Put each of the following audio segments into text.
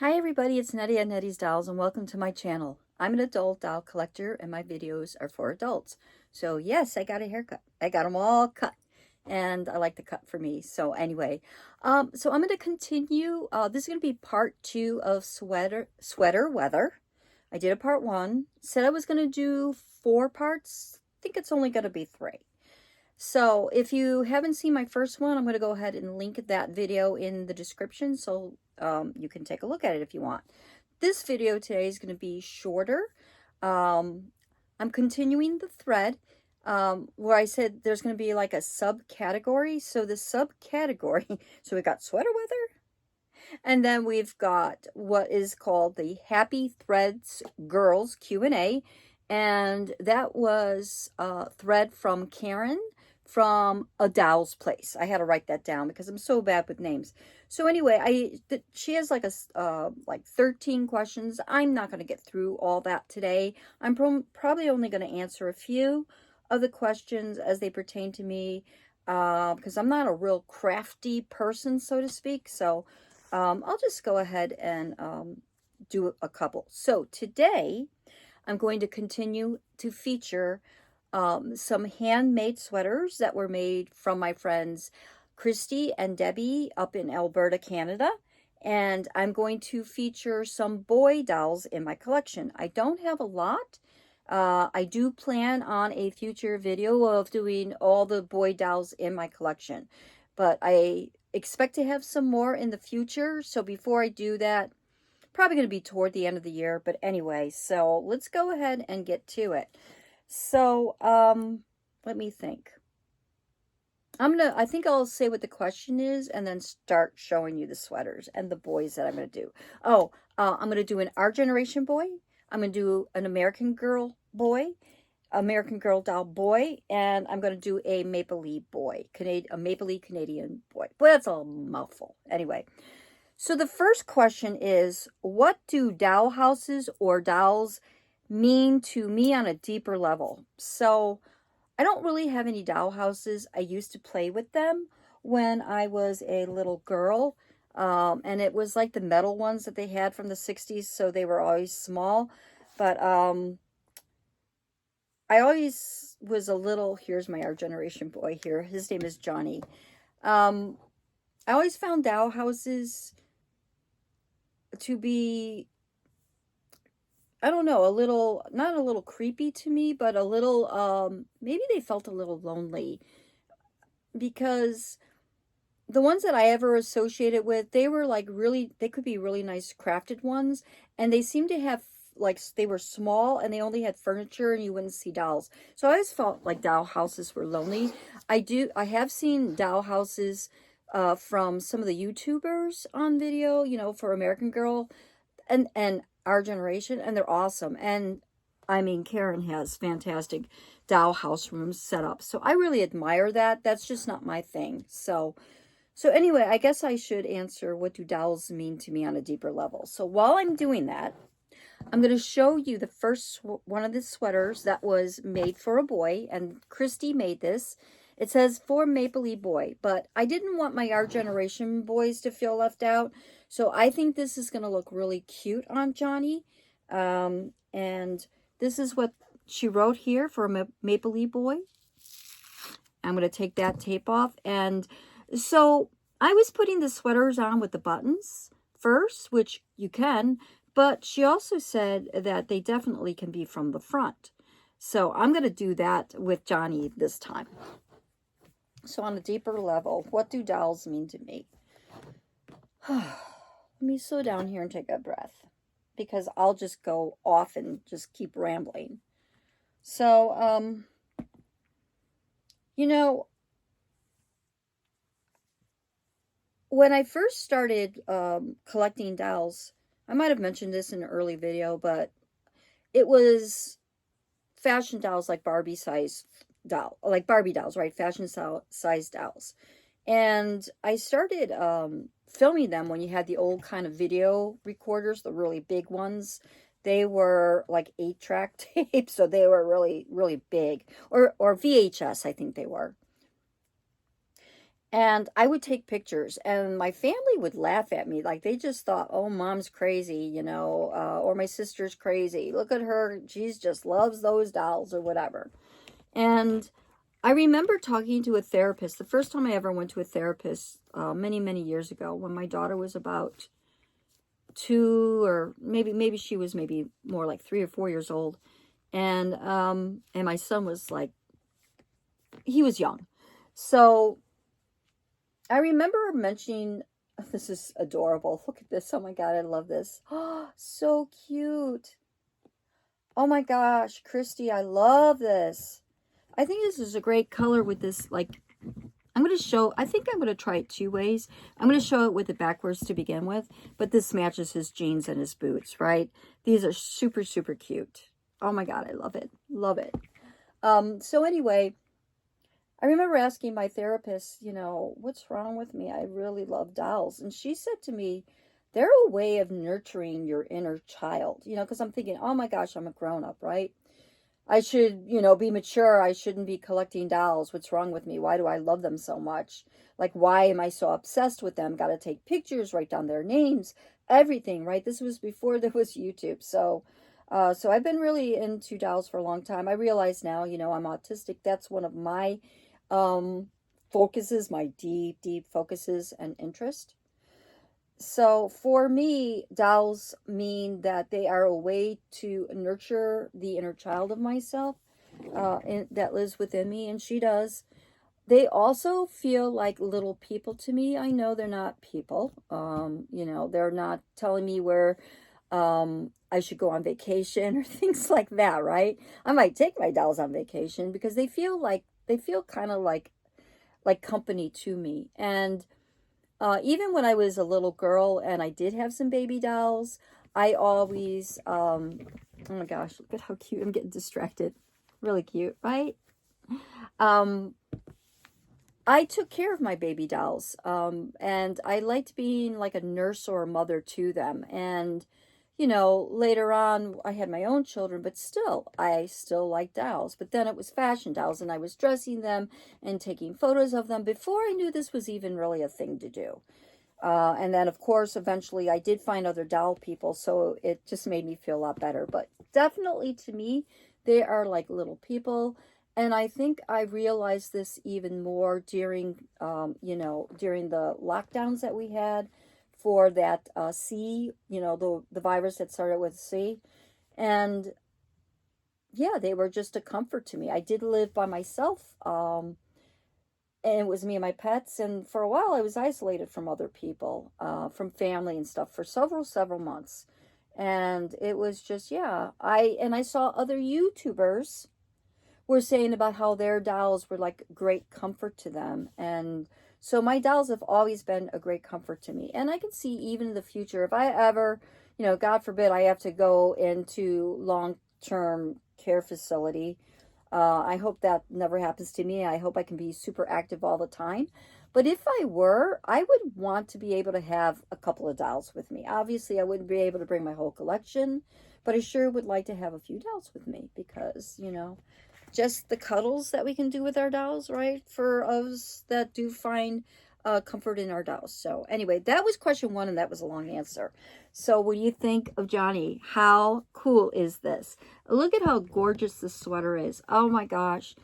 Hi everybody, it's Nettie at Nettie's Dolls and welcome to my channel. I'm an adult doll collector and my videos are for adults. So yes, I got a haircut. I got them all cut and I like the cut for me. So anyway, so I'm going to continue. This is going to be part 2 of sweater weather. I did a part 1. Said I was going to do 4 parts. I think it's only going to be 3. So if you haven't seen my first one, I'm going to go ahead and link that video in the description so you can take a look at it if you want. This video today is going to be shorter. I'm continuing the thread where I said there's going to be like a subcategory. So the subcategory, so we got sweater weather, and then we've got what is called the Happy Threads Girls Q&A. And that was a thread from Karen from A Doll's Place. I had to write that down because I'm so bad with names. So anyway, she has like like 13 questions. I'm not going to get through all that today. I'm probably only going to answer a few of the questions as they pertain to me because I'm not a real crafty person, so to speak. So I'll just go ahead and do a couple. So today I'm going to continue to feature some handmade sweaters that were made from my friends Christy and Debbie up in Alberta, Canada. And I'm going to feature some boy dolls in my collection. I don't have a lot. I do plan on a future video of doing all the boy dolls in my collection. But I expect to have some more in the future. So before I do that, probably going to be toward the end of the year. But anyway, so let's go ahead and get to it. So, let me think. I think I'll say what the question is and then start showing you the sweaters and the boys that I'm going to do. Oh, I'm going to do an Our Generation boy. I'm going to do an American Girl boy, American Girl doll boy, and I'm going to do a Maplelea boy, a Maplelea Canadian boy. Boy, that's a mouthful. Anyway, so the first question is, what do doll houses or dolls mean to me on a deeper level? So I don't really have any doll houses. I used to play with them when I was a little girl. And it was like the metal ones that they had from the 60s, so they were always small. But I always was a little, here's my Our Generation boy here. His name is Johnny. I always found doll houses to be, I don't know, not a little creepy to me, but a little, maybe they felt a little lonely because the ones that I ever associated with, they were like they could be really nice crafted ones, and they seemed to have, like, they were small and they only had furniture and you wouldn't see dolls. So I always felt like doll houses were lonely. I have seen doll houses from some of the YouTubers on video, for American Girl and Our Generation, and they're awesome. And I mean, Karen has fantastic doll house rooms set up, so I really admire that. That's just not my thing. So anyway, I guess I should answer, what do dolls mean to me on a deeper level? So while I'm doing that, I'm going to show you the first one of the sweaters that was made for a boy, and Christy made this. It says for Maplelea boy, but I didn't want my Our Generation boys to feel left out, so I think this is going to look really cute on Johnny. And this is what she wrote here for a Maplelea boy. I'm going to take that tape off, and so I was putting the sweaters on with the buttons first, which you can, but she also said that they definitely can be from the front. So I'm going to do that with Johnny this time. So on a deeper level, what do dolls mean to me? Let me slow down here and take a breath, because I'll just go off and just keep rambling. So, when I first started collecting dolls, I might have mentioned this in an early video, but it was fashion dolls, like Barbie dolls, right? Fashion size dolls. And I started filming them when you had the old kind of video recorders, the really big ones. They were like 8-track tapes, so they were really, really big. Or VHS, I think they were. And I would take pictures, and my family would laugh at me. Like, they just thought, oh, mom's crazy, you know, or my sister's crazy. Look at her. She's just loves those dolls or whatever. And I remember talking to a therapist, the first time I ever went to a therapist, many, many years ago, when my daughter was about 2, or maybe she was maybe more like 3 or 4 years old. And my son was like, he was young. So I remember mentioning, this is adorable. Look at this. Oh my God, I love this. Oh, so cute. Oh my gosh, Christy, I love this. I think this is a great color with this, like, I'm going to show, I think I'm going to try it 2 ways. I'm going to show it with it backwards to begin with, but this matches his jeans and his boots, right? These are super, super cute. Oh my God, I love it. Love it. So anyway, I remember asking my therapist, you know, what's wrong with me? I really love dolls. And she said to me, they're a way of nurturing your inner child, you know, because I'm thinking, oh my gosh, I'm a grown up, right? I should, you know, be mature. I shouldn't be collecting dolls. What's wrong with me? Why do I love them so much? Like, why am I so obsessed with them? Got to take pictures, write down their names, everything, right? This was before there was YouTube. So I've been really into dolls for a long time. I realize now, you know, I'm autistic. That's one of my um, focuses, my deep, deep focuses and interest. So for me, dolls mean that they are a way to nurture the inner child of myself that lives within me, and she does. They also feel like little people to me. I know they're not people. You know, they're not telling me where I should go on vacation or things like that, right? I might take my dolls on vacation because they feel kind of like company to me. And even when I was a little girl and I did have some baby dolls, I always, oh my gosh, look at how cute. I'm getting distracted. Really cute, right? Um, I took care of my baby dolls, and I liked being like a nurse or a mother to them. And, you know, later on, I had my own children, but still, I still liked dolls. But then it was fashion dolls, and I was dressing them and taking photos of them before I knew this was even really a thing to do. And then, of course, eventually I did find other doll people, so it just made me feel a lot better. But definitely to me, they are like little people. And I think I realized this even more during, you know, during the lockdowns that we had for that C, you know, the virus that started with C. And yeah, they were just a comfort to me. I did live by myself. And it was me and my pets, and for a while I was isolated from other people, from family and stuff for several months. And it was just, yeah, I saw other YouTubers were saying about how their dolls were like great comfort to them. And so my dolls have always been a great comfort to me, and I can see even in the future, if I ever, you know, God forbid, I have to go into long-term care facility. I hope that never happens to me. I hope I can be super active all the time. But if I were, I would want to be able to have a couple of dolls with me. Obviously, I wouldn't be able to bring my whole collection, but I sure would like to have a few dolls with me because, you know, just the cuddles that we can do with our dolls, right? For us that do find comfort in our dolls. So anyway, that was question 1, and that was a long answer. So what do you think of Johnny? How cool is this? Look at how gorgeous this sweater is. Oh my gosh.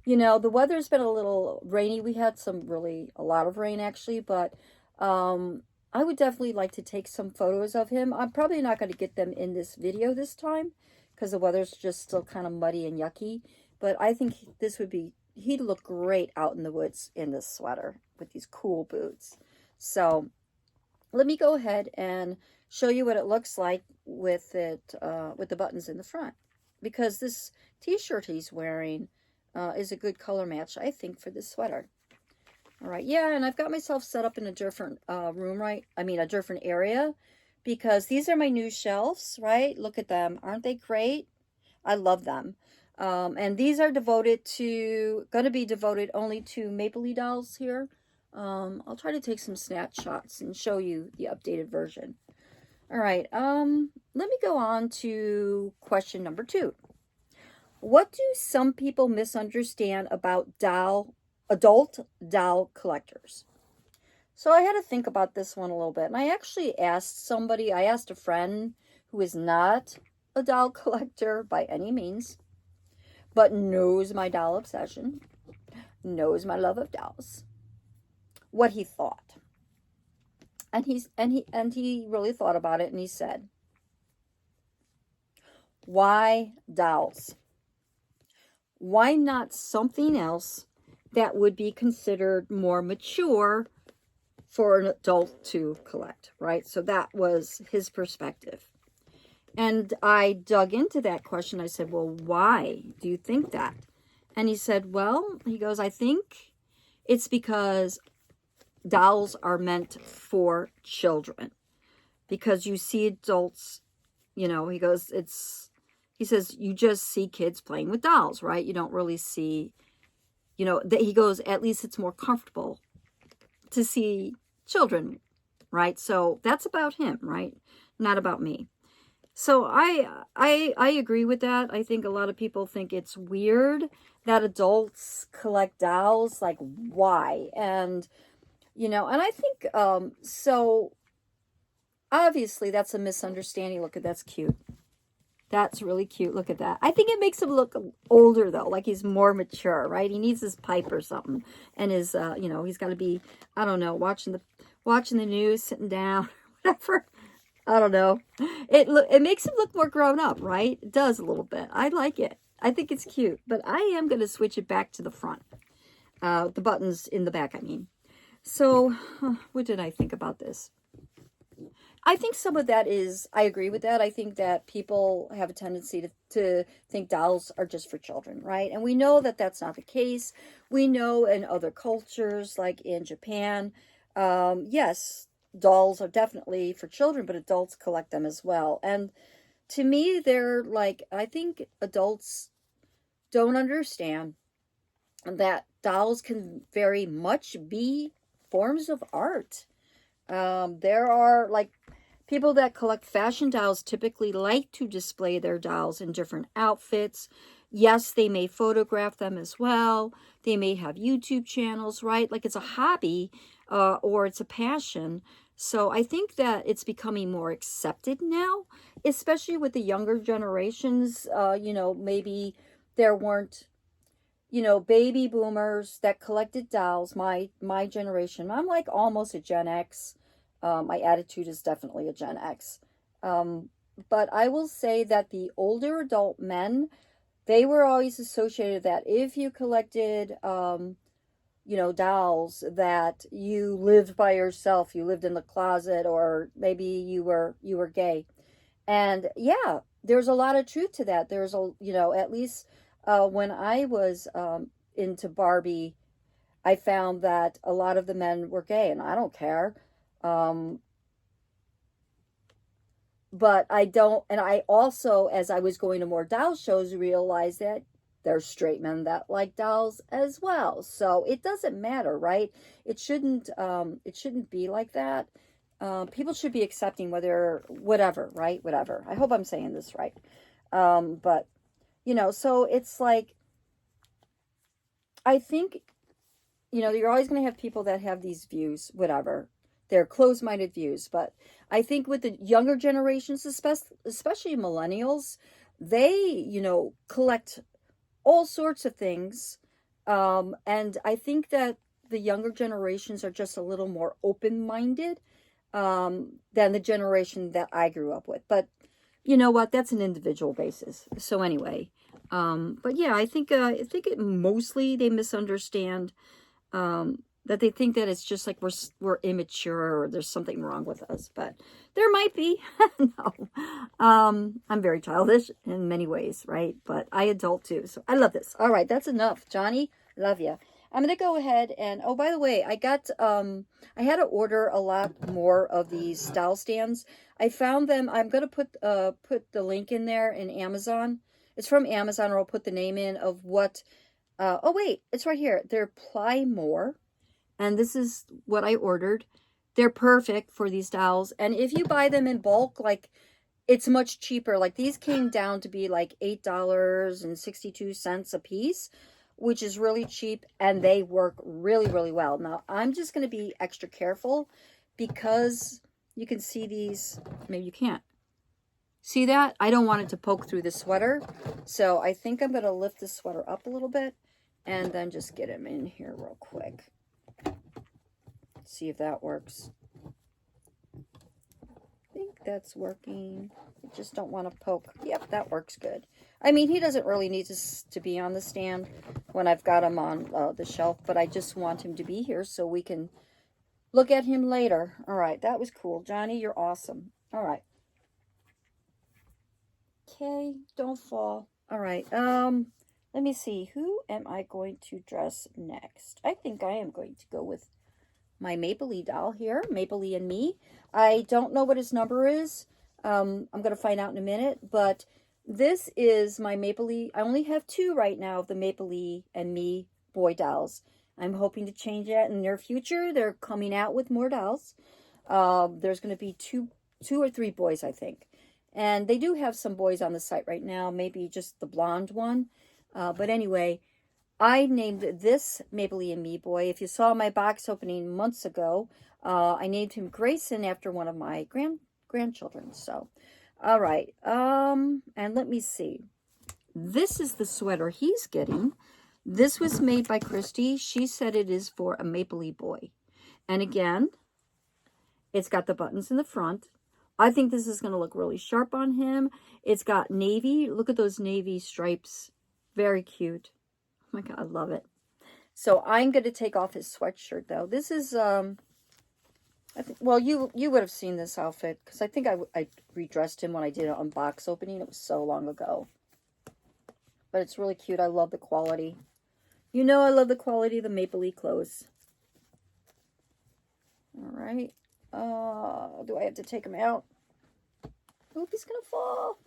You know, the weather's been a little rainy. We had a lot of rain actually, but I would definitely like to take some photos of him. I'm probably not going to get them in this video this time because the weather's just still kind of muddy and yucky. But I think he'd look great out in the woods in this sweater with these cool boots. So let me go ahead and show you what it looks like with with the buttons in the front. Because this t-shirt he's wearing is a good color match, I think, for this sweater. All right, yeah, and I've got myself set up in a different room, right? I mean, a different area, because these are my new shelves, right? Look at them. Aren't they great? I love them. And these are going to be devoted only to Maplelea dolls here. I'll try to take some snapshots and show you the updated version. All right, let me go on to question number 2. What do some people misunderstand about doll adult doll collectors. So I had to think about this one a little bit. And I actually asked somebody, I asked a friend who is not a doll collector by any means, but knows my doll obsession, knows my love of dolls, what he thought. And he really thought about it, and he said, "Why dolls? Why not something else that would be considered more mature for an adult to collect," right? So that was his perspective. And I dug into that question. I said, "Well, why do you think that?" And he said, "Well," he goes, "I think it's because dolls are meant for children. Because you see adults, he goes, he says, you just see kids playing with dolls, right? You don't really see, that he goes, at least it's more comfortable to see children, right? So that's about him, right? Not about me." So I agree with that. I think a lot of people think it's weird that adults collect dolls. Like, why? And, and I think, so obviously that's a misunderstanding. Look at, that's cute. That's really cute. Look at that. I think it makes him look older, though, like he's more mature, right? He needs his pipe or something. And his, he's got to be, I don't know, watching the news, sitting down, whatever. I don't know. It makes him look more grown up, right? It does a little bit. I like it. I think it's cute. But I am going to switch it back to the front. The buttons in the back, I mean. So, what did I think about this? I think some of that is, I agree with that. I think that people have a tendency to think dolls are just for children, right? And we know that that's not the case. We know in other cultures, like in Japan, yes, dolls are definitely for children, but adults collect them as well. And to me, they're like, I think adults don't understand that dolls can very much be forms of art. There are, like, people that collect fashion dolls typically like to display their dolls in different outfits. Yes, they may photograph them as well. They may have YouTube channels, right? Like, it's a hobby, or it's a passion. So I think that it's becoming more accepted now, especially with the younger generations. Maybe there weren't, baby boomers that collected dolls. My generation, I'm like almost a Gen X. My attitude is definitely a Gen X. But I will say that the older adult men, they were always associated that if you collected, dolls, that you lived by yourself, you lived in the closet, or maybe you were gay. And yeah, there's a lot of truth to that. There's at least when I was into Barbie, I found that a lot of the men were gay, and I don't care. But I don't, and I also, as I was going to more doll shows, realized that there's straight men that like dolls as well. So it doesn't matter, right? It shouldn't be like that. People should be accepting whatever, right? Whatever. I hope I'm saying this right. But, so it's like, I think, you're always going to have people that have these views, whatever. They're closed-minded views. But I think with the younger generations, especially millennials, they, collect all sorts of things. And I think that the younger generations are just a little more open-minded than the generation that I grew up with. But you know what? That's an individual basis. So anyway, but yeah, I think mostly they misunderstand, that they think that it's just like we're immature, or there's something wrong with us. But there might be. No. I'm very childish in many ways, right? But I adult too. So I love this. All right, that's enough. Johnny, love you. I'm going to go ahead and, oh, by the way, I got, I had to order a lot more of these style stands. I found them. I'm going to put the link in there in Amazon. It's from Amazon, or I'll put the name in of what, oh, wait, it's right here. They're Ply More. And this is what I ordered. They're perfect for these dolls. And if you buy them in bulk, like, it's much cheaper. Like, these came down to be like $8.62 a piece. which is really cheap, and they work really, really well. Now, I'm just going to be extra careful because you can see these, maybe you can't. See that? I don't want it to poke through the sweater, so I think I'm going to lift the sweater up a little bit and then just get him in here real quick. See if that works. I think that's working. I just don't want to poke. Yep, that works good. I mean, he doesn't really need to be on the stand when I've got him on the shelf, but I just want him to be here so we can look at him later. All right, that was cool. Johnny, you're awesome. All right. Okay, don't fall. All right, let me see. Who am I going to dress next? I think I am going to go with my Maplelea doll here, Maplelea Me. I don't know what his number is. I'm going to find out in a minute, but this is my Maplelea. I only have 2 right now of the Maplelea and Me boy dolls. I'm hoping to change that in the near future. They're coming out with more dolls. There's going to be two or three boys, I think. And they do have some boys on the site right now, maybe just the blonde one. But anyway, I named this Maplelea Me boy. If you saw my box opening months ago, I named him Grayson after one of my grandchildren. So, all right. And let me see. This is the sweater he's getting. This was made by Christy. She said it is for a Maplelea boy. And again, it's got the buttons in the front. I think this is going to look really sharp on him. It's got navy. Look at those navy stripes. Very cute. Oh my God, I love it. So I'm going to take off his sweatshirt, though. This is, well, you would have seen this outfit, because I think I redressed him when I did an unbox opening. It was so long ago. But it's really cute. I love the quality. You know I love the quality of the Maplelea clothes. All right. Do I have to take him out? Oop, he's going to fall.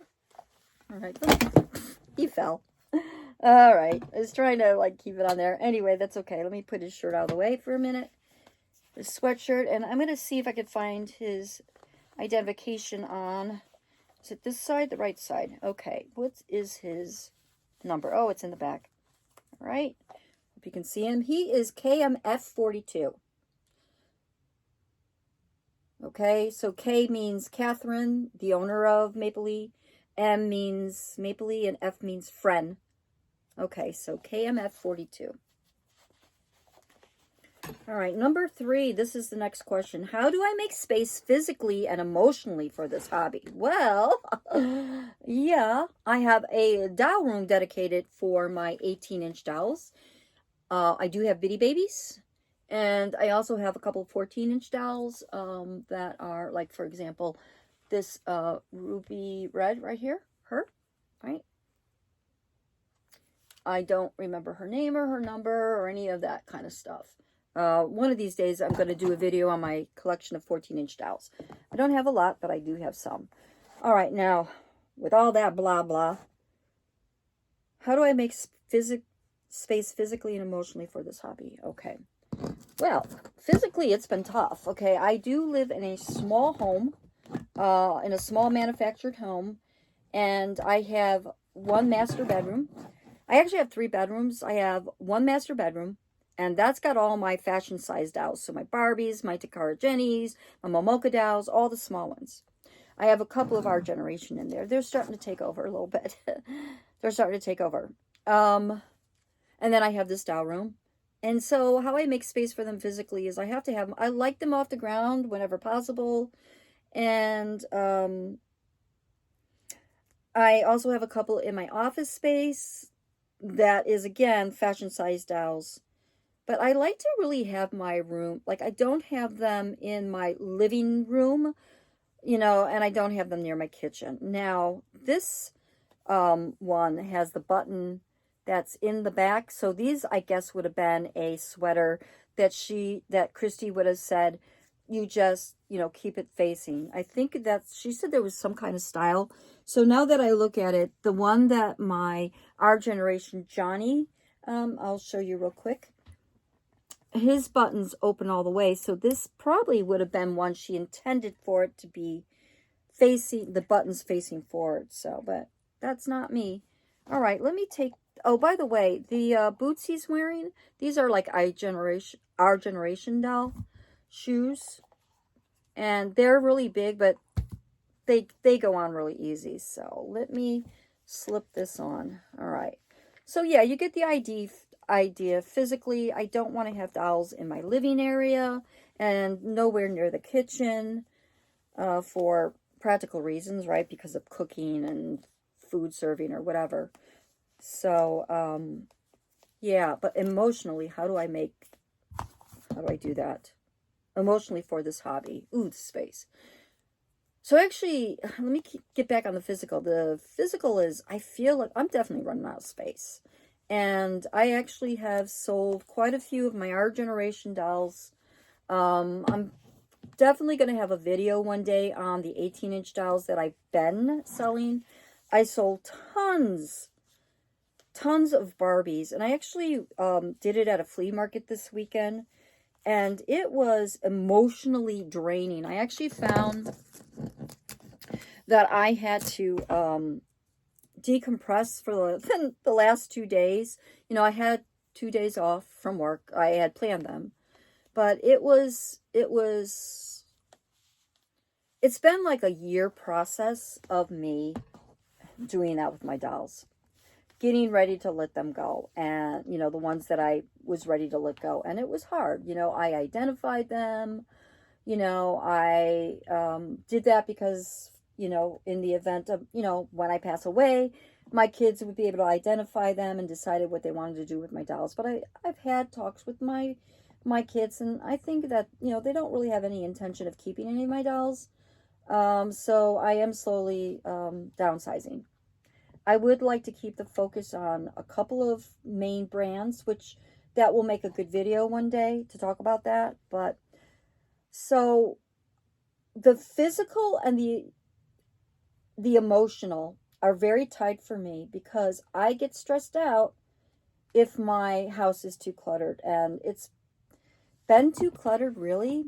All right. He fell. All right. I was trying to, like, keep it on there. Anyway, that's okay. Let me put his shirt out of the way for a minute. His sweatshirt. And I'm going to see if I can find his identification on... Is it this side? The right side. Okay. What is his number? Oh, it's in the back. All right. Hope you can see him. He is KMF42. Okay, so K means Catherine, the owner of Maplelea. M means Maplelea, and F means friend. Okay, so KMF42. All right, number 3, this is the next question. How do I make space physically and emotionally for this hobby? Well, yeah, I have a doll room dedicated for my 18-inch dolls. I do have bitty babies. And I also have a couple of 14-inch dolls that are, like, for example, this ruby red right here, her, right? I don't remember her name or her number or any of that kind of stuff. One of these days, I'm going to do a video on my collection of 14-inch dolls. I don't have a lot, but I do have some. All right, now, with all that blah, blah, how do I make space physically and emotionally for this hobby? Okay. Well, physically, it's been tough, okay? I do live in a small home, in a small manufactured home, and I have one master bedroom. I actually have 3 bedrooms. I have one master bedroom, and that's got all my fashion-sized dolls. So my Barbies, my Takara Jennies, my Momoka dolls, all the small ones. I have a couple of our generation in there. They're starting to take over a little bit. They're starting to take over. And then I have this doll room. And so how I make space for them physically is I have to have them, I like them off the ground whenever possible. And I also have a couple in my office space that is, again, fashion-sized dolls. But I like to really have my room, like, I don't have them in my living room, you know, and I don't have them near my kitchen. Now, this one has the button that's in the back. So these, I guess, would have been a sweater that Christy would have said, you just, you know, keep it facing. I think she said there was some kind of style. So now that I look at it, the one that our generation Johnny, I'll show you real quick. His buttons open all the way. So this probably would have been one she intended for it to be facing, the buttons facing forward. So, but that's not me. All right, let me take Oh, by the way, the boots he's wearing, these are like our generation doll shoes. And they're really big, but they go on really easy. So let me slip this on. All right. So yeah, you get the idea. Physically, I don't want to have dolls in my living area and nowhere near the kitchen for practical reasons, right? Because of cooking and food serving or whatever. So, yeah, but emotionally, how do I do that? Emotionally for this hobby. Ooh, the space. So actually, let me get back on the physical. The physical is, I feel like I'm definitely running out of space. And I actually have sold quite a few of my Our Generation dolls. I'm definitely going to have a video one day on the 18-inch dolls that I've been selling. I sold tons of Barbies. And I actually did it at a flea market this weekend. And it was emotionally draining. I actually found that I had to decompress for the last 2 days. You know, I had 2 days off from work. I had planned them. But it's been like a year process of me doing that with my dolls. Getting ready to let them go. And, you know, the ones that I was ready to let go. And it was hard. You know, I identified them. You know, I did that because, you know, in the event of, you know, when I pass away, my kids would be able to identify them and decided what they wanted to do with my dolls. But I've had talks with my kids, and I think that, you know, they don't really have any intention of keeping any of my dolls. So I am slowly downsizing. I would like to keep the focus on a couple of main brands, which that will make a good video one day to talk about that. But so the physical and the emotional are very tight for me because I get stressed out if my house is too cluttered. And it's been too cluttered, really,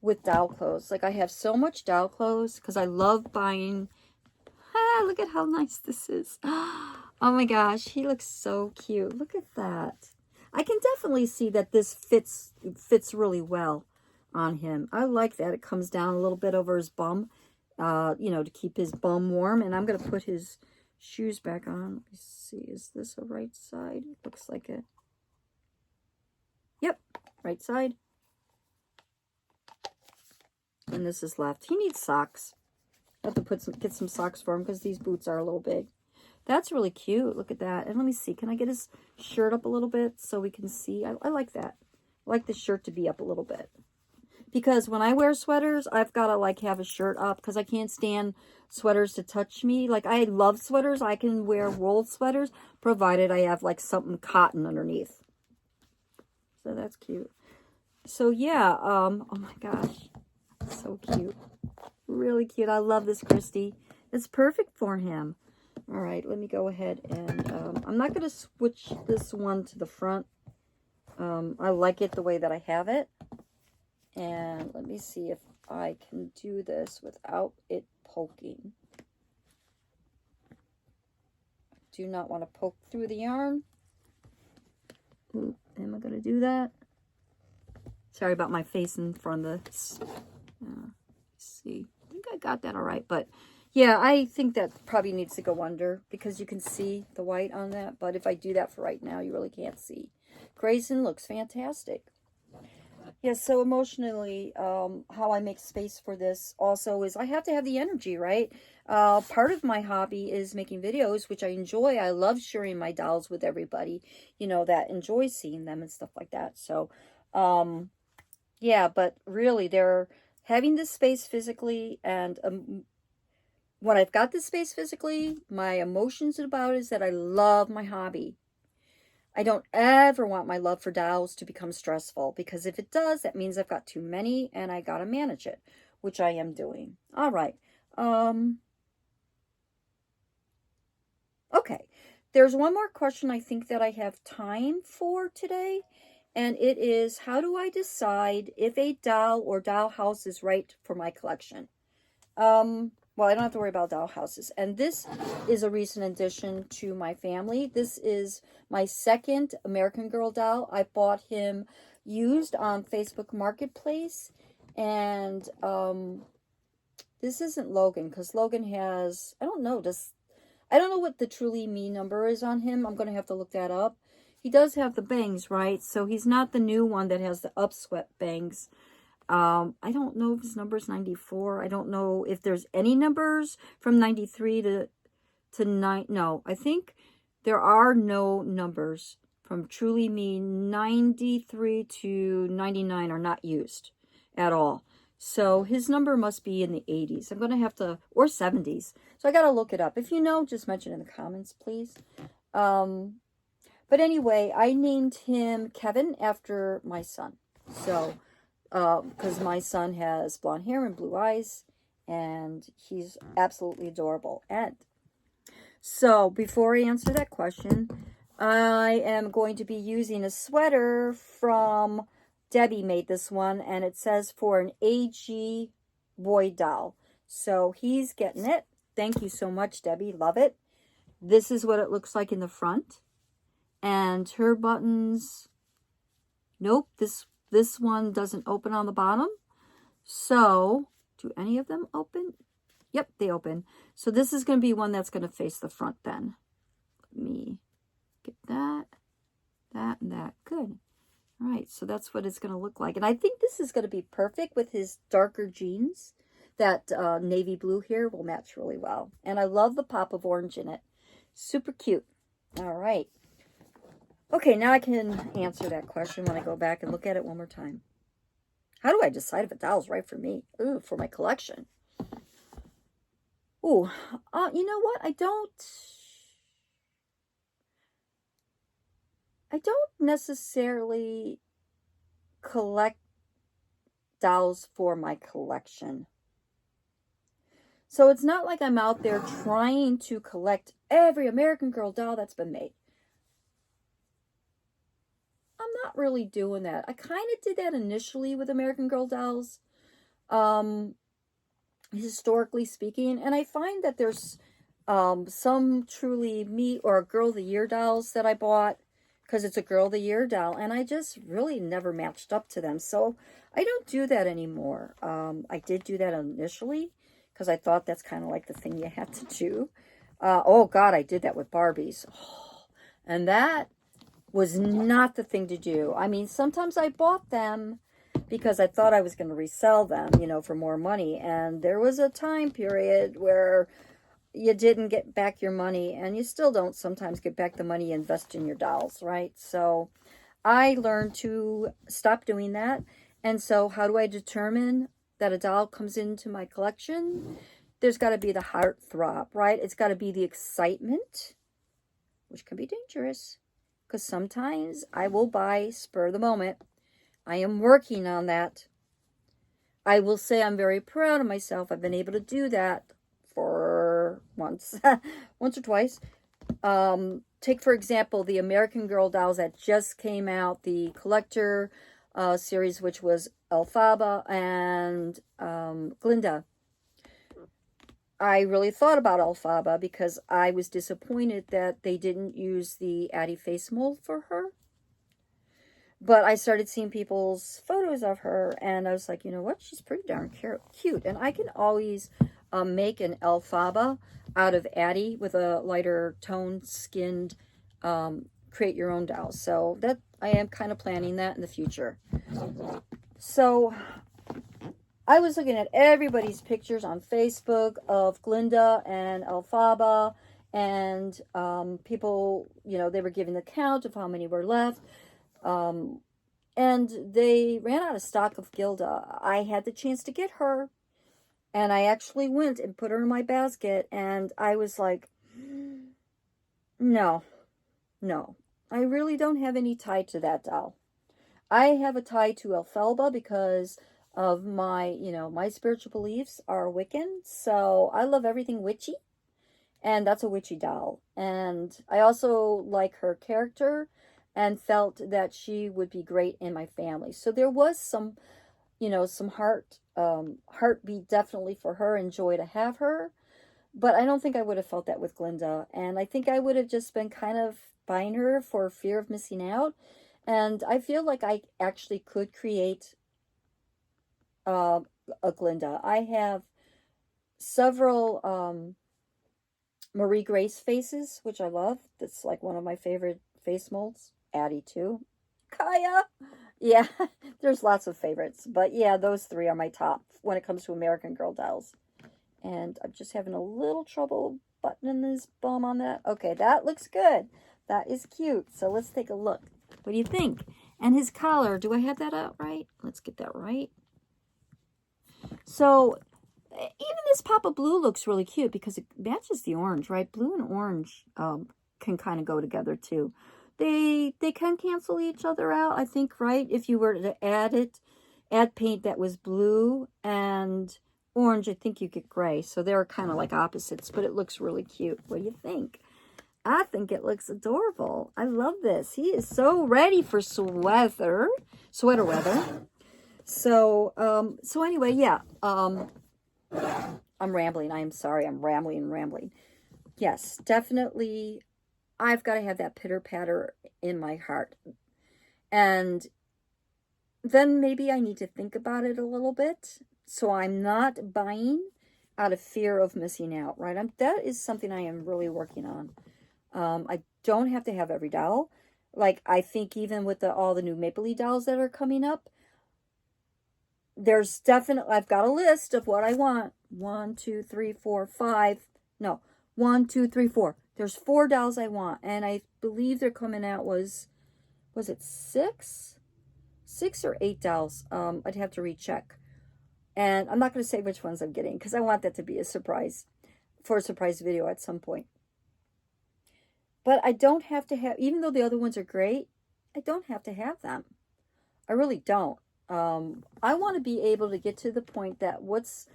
with doll clothes. Like, I have so much doll clothes because I love buying. Ah, look at how nice this is. Oh my gosh, he looks so cute. Look at that. I can definitely see that this fits really well on him. I like that. It comes down a little bit over his bum, you know, to keep his bum warm. And I'm going to put his shoes back on. Let me see. Is this a right side? Looks like it. Yep, right side. And this is left. He needs socks. I have to get some socks for him because these boots are a little big. That's really cute. Look at that. And let me see. Can I get his shirt up a little bit so we can see? I like that. I like the shirt to be up a little bit. Because when I wear sweaters, I've got to, like, have a shirt up because I can't stand sweaters to touch me. Like, I love sweaters. I can wear wool sweaters provided I have, like, something cotton underneath. So that's cute. So, yeah. Oh, my gosh. So cute. Really cute. I love this Christy. It's perfect for him. All right, let me go ahead and I'm not going to switch this one to the front. I like it the way that I have it. And let me see if I can do this without it poking. I do not want to poke through the yarn. Ooh, am I going to do that? Sorry about my face in front of this. Let's see. I think I got that all right, but yeah, I think that probably needs to go under because you can see the white on that. But if I do that for right now, you really can't see. Grayson looks fantastic. Yeah, so emotionally, how I make space for this also is I have to have the energy, right? Part of my hobby is making videos, which I enjoy. I love sharing my dolls with everybody, you know, that enjoys seeing them and stuff like that. So, yeah, but really, they're having this space physically, and when I've got this space physically, my emotions about it is that I love my hobby. I don't ever want my love for dolls to become stressful, because if it does, that means I've got too many and I got to manage it, which I am doing. All right. Okay. There's one more question I think that I have time for today, and it is, how do I decide if a doll or dollhouse is right for my collection? well, I don't have to worry about dollhouses. And this is a recent addition to my family. This is my second American Girl doll. I bought him used on Facebook Marketplace. And this isn't Logan, because Logan has, I don't know, I don't know what the Truly Me number is on him. I'm going to have to look that up. He does have the bangs, right? So he's not the new one that has the upswept bangs. I don't know if his number is 94. I don't know if there's any numbers from 93 to 9. No, I think there are no numbers from Truly Me. 93 to 99 are not used at all. So his number must be in the 80s. I'm going to have to, or 70s. So I got to look it up. If you know, just mention in the comments, please. But anyway, I named him Kevin after my son. So, because my son has blonde hair and blue eyes, and he's absolutely adorable. And so, before I answer that question, I am going to be using a sweater from Debbie made this one, and it says for an AG boy doll. So he's getting it. Thank you so much, Debbie. Love it. This is what it looks like in the front. And her buttons, nope, this one doesn't open on the bottom. So, do any of them open? Yep, they open. So this is going to be one that's going to face the front then. Let me get that, and that. Good. All right, so that's what it's going to look like. And I think this is going to be perfect with his darker jeans. That navy blue here will match really well. And I love the pop of orange in it. Super cute. All right. Okay, now I can answer that question when I go back and look at it one more time. How do I decide if a doll's right for me? Ooh, for my collection. Ooh, you know what? I don't necessarily collect dolls for my collection. So it's not like I'm out there trying to collect every American Girl doll that's been made. I'm not really doing that. I kind of did that initially with American Girl dolls, historically speaking. And I find that there's some Truly Me or Girl of the Year dolls that I bought because it's a Girl of the Year doll. And I just really never matched up to them. So I don't do that anymore. I did do that initially because I thought that's kind of like the thing you had to do. Oh, God, I did that with Barbies. Oh, and that was not the thing to do. I mean, sometimes I bought them because I thought I was going to resell them, you know, for more money. And there was a time period where you didn't get back your money, and you still don't sometimes get back the money you invest in your dolls, right? So I learned to stop doing that. And so how do I determine that a doll comes into my collection? There's got to be the heartthrob, right? It's got to be the excitement, which can be dangerous. Because sometimes I will buy spur of the moment. I am working on that. I will say I'm very proud of myself. I've been able to do that for once or twice. Take, for example, the American Girl dolls that just came out, the collector series, which was Elphaba and Glinda. I really thought about Elphaba because I was disappointed that they didn't use the Addie face mold for her. But I started seeing people's photos of her, and I was like, you know what? She's pretty darn cute. And I can always make an Elphaba out of Addie with a lighter toned skinned create your own doll. So that I am kind of planning that in the future. So I was looking at everybody's pictures on Facebook of Glinda and Elphaba, and people, you know, they were giving the count of how many were left. And they ran out of stock of Gilda. I had the chance to get her, and I actually went and put her in my basket, and I was like, no, I really don't have any tie to that doll. I have a tie to Elphaba because of my, you know, my spiritual beliefs are Wiccan, so I love everything witchy, and that's a witchy doll. And I also like her character and felt that she would be great in my family. So there was some you know, some heartbeat definitely for her and joy to have her. But I don't think I would have felt that with Glinda. And I think I would have just been kind of buying her for fear of missing out. And I feel like I actually could create uh, a Glinda. I have several Marie Grace faces, which I love. That's like one of my favorite face molds. Addie too. Kaya. Yeah, there's lots of favorites. But yeah, those three are my top when it comes to American Girl dolls. And I'm just having a little trouble buttoning this bum on that. Okay, that looks good. That is cute. So let's take a look. What do you think? And his collar, do I have that out right? Let's get that right. So even this pop of blue looks really cute because it matches the orange, right? Blue and orange can kind of go together too. They can cancel each other out, I think, right? If you were to add paint that was blue and orange, I think you get gray. So they're kind of like opposites, but it looks really cute. What do you think? I think it looks adorable. I love this. He is so ready for sweater weather. So anyway, yeah. I'm rambling. I am sorry. I'm rambling and rambling. Yes, definitely. I've got to have that pitter patter in my heart. And then maybe I need to think about it a little bit. So I'm not buying out of fear of missing out, right? That is something I am really working on. I don't have to have every doll. Like, I think even with all the new Maplelea dolls that are coming up, there's definitely, I've got a list of what I want. 1, 2, 3, 4, 5. No, 1, 2, 3, 4. There's 4 dolls I want. And I believe they're coming out was it 6? 6 or 8 dolls. I'd have to recheck. And I'm not going to say which ones I'm getting because I want that to be a surprise for a surprise video at some point. But I don't have to have, even though the other ones are great, I don't have to have them. I really don't. I want to be able to get to the point that what's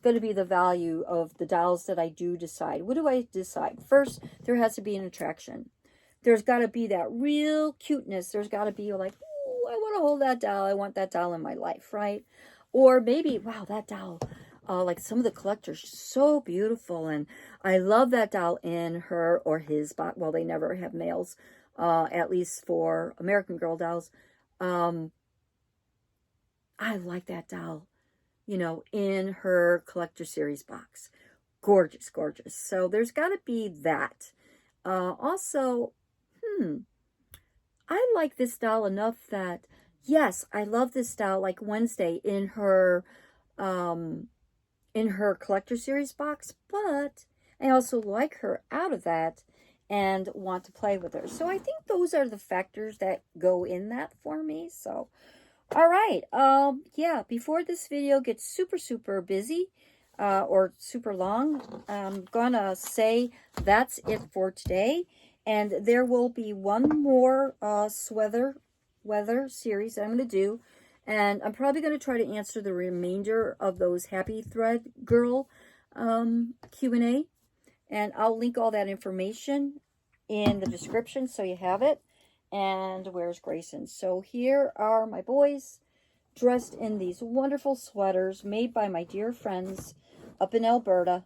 going to be the value of the dolls that I do decide. What do I decide? First, there has to be an attraction. There's got to be that real cuteness. There's got to be like, oh, I want to hold that doll. I want that doll in my life, right? Or maybe, wow, that doll, like some of the collectors, so beautiful. And I love that doll in her or his box. Well, they never have males, at least for American Girl dolls. I like that doll, you know, in her collector series box. Gorgeous, gorgeous. So there's got to be that. Also, I like this doll enough that, yes, I love this doll like Wednesday in her collector series box, but I also like her out of that and want to play with her. So I think those are the factors that go in that for me. So all right, yeah, before this video gets super busy or super long, I'm gonna say that's it for today. And there will be one more weather series that I'm gonna do. And I'm probably gonna try to answer the remainder of those Happy Thread Girl Q&A. And I'll link all that information in the description so you have it. And where's Grayson? So here are my boys dressed in these wonderful sweaters made by my dear friends up in Alberta.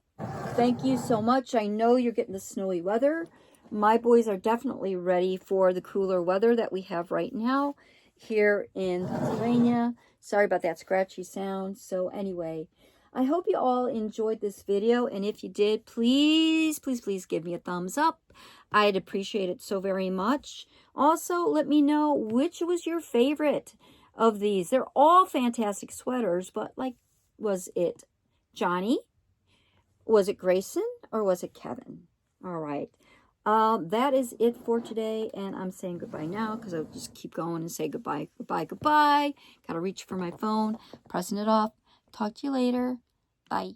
Thank you so much. I know you're getting the snowy weather. My boys are definitely ready for the cooler weather that we have right now here in Pennsylvania. Sorry about that scratchy sound. So anyway, I hope you all enjoyed this video. And if you did, please give me a thumbs up. I'd appreciate it so very much. Also, let me know which was your favorite of these. They're all fantastic sweaters, but like, was it Johnny? Was it Grayson? Or was it Kevin? All right. That is it for today, and I'm saying goodbye now because I'll just keep going and say goodbye. Gotta reach for my phone, pressing it off. Talk to you later. Bye.